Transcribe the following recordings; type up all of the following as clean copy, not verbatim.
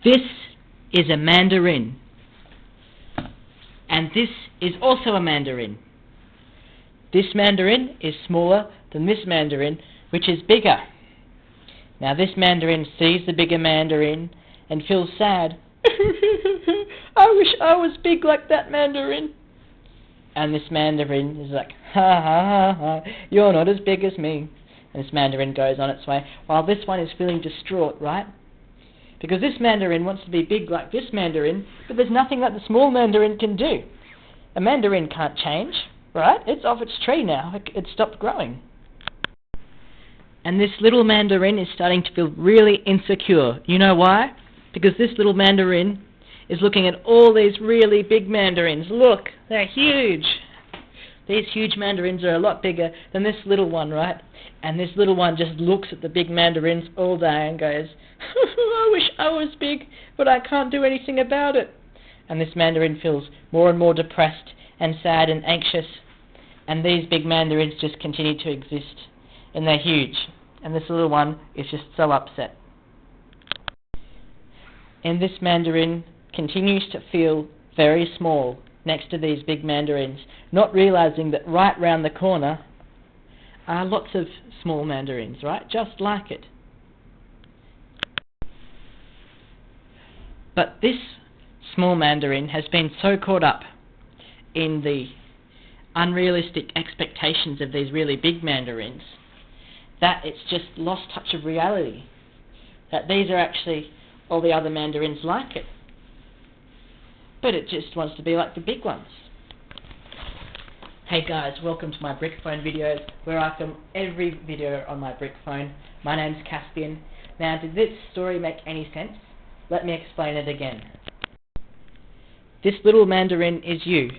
This is a Mandarin. And this is also a Mandarin. This Mandarin is smaller than this Mandarin, which is bigger. Now this Mandarin sees the bigger Mandarin and feels sad. I wish I was big like that Mandarin. And this Mandarin is like, ha ha ha ha, you're not as big as me. And this Mandarin goes on its way, while this one is feeling distraught, right? Because this Mandarin wants to be big like this Mandarin, but there's nothing that the small Mandarin can do. A Mandarin can't change, right? It's off its tree now. It stopped growing. And this little Mandarin is starting to feel really insecure. You know why? Because this little Mandarin is looking at all these really big Mandarins. Look, they're huge. These huge Mandarins are a lot bigger than this little one, right? And this little one just looks at the big Mandarins all day and goes, I wish I was big, but I can't do anything about it. And this Mandarin feels more and more depressed and sad and anxious. And these big Mandarins just continue to exist. And they're huge. And this little one is just so upset. And this Mandarin continues to feel very small next to these big Mandarins, not realizing that right round the corner are lots of small Mandarins, right? Just like it. But this small Mandarin has been so caught up in the unrealistic expectations of these really big Mandarins that it's just lost touch of reality. That these are actually all the other Mandarins like it. But it just wants to be like the big ones. Hey guys, welcome to my brick phone videos, where I film every video on my brick phone. My name's Caspian. Now, did this story make any sense? Let me explain it again. This little Mandarin is you,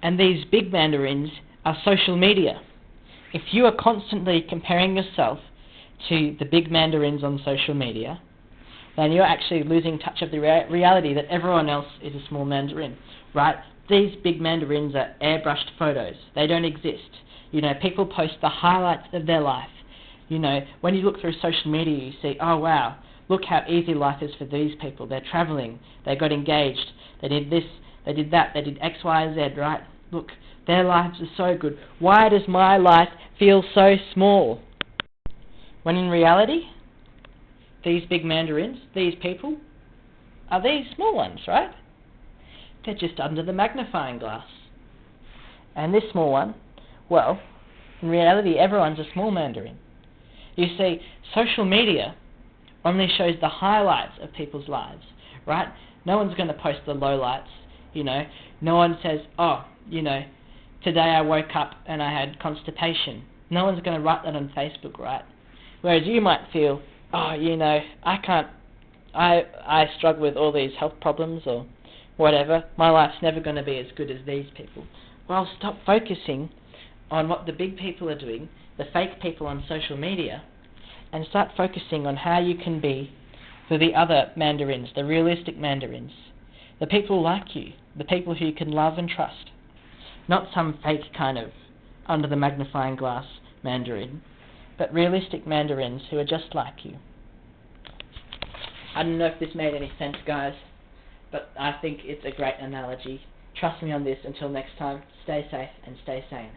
and these big Mandarins are social media. If you are constantly comparing yourself to the big Mandarins on social media, then you're actually losing touch of the reality that everyone else is a small Mandarin, right? These big Mandarins are airbrushed photos. They don't exist. You know, people post the highlights of their life. You know, when you look through social media, you see, oh wow, look how easy life is for these people. They're traveling, they got engaged, they did this, they did that, they did X, Y, Z, right? Look, their lives are so good. Why does my life feel so small? When in reality, these big Mandarins, these people, are these small ones, right? They're just under the magnifying glass. And this small one, well, in reality, everyone's a small Mandarin. You see, social media only shows the highlights of people's lives, right? No one's going to post the lowlights, you know. No one says, oh, you know, today I woke up and I had constipation. No one's going to write that on Facebook, right? Whereas you might feel, oh, you know, I struggle with all these health problems or whatever. My life's never going to be as good as these people. Well, stop focusing on what the big people are doing, the fake people on social media, and start focusing on how you can be for the other Mandarins, the realistic Mandarins, the people like you, the people who you can love and trust. Not some fake kind of under the magnifying glass Mandarin, but realistic Mandarins who are just like you. I don't know if this made any sense, guys, but I think it's a great analogy. Trust me on this. Until next time, stay safe and stay sane.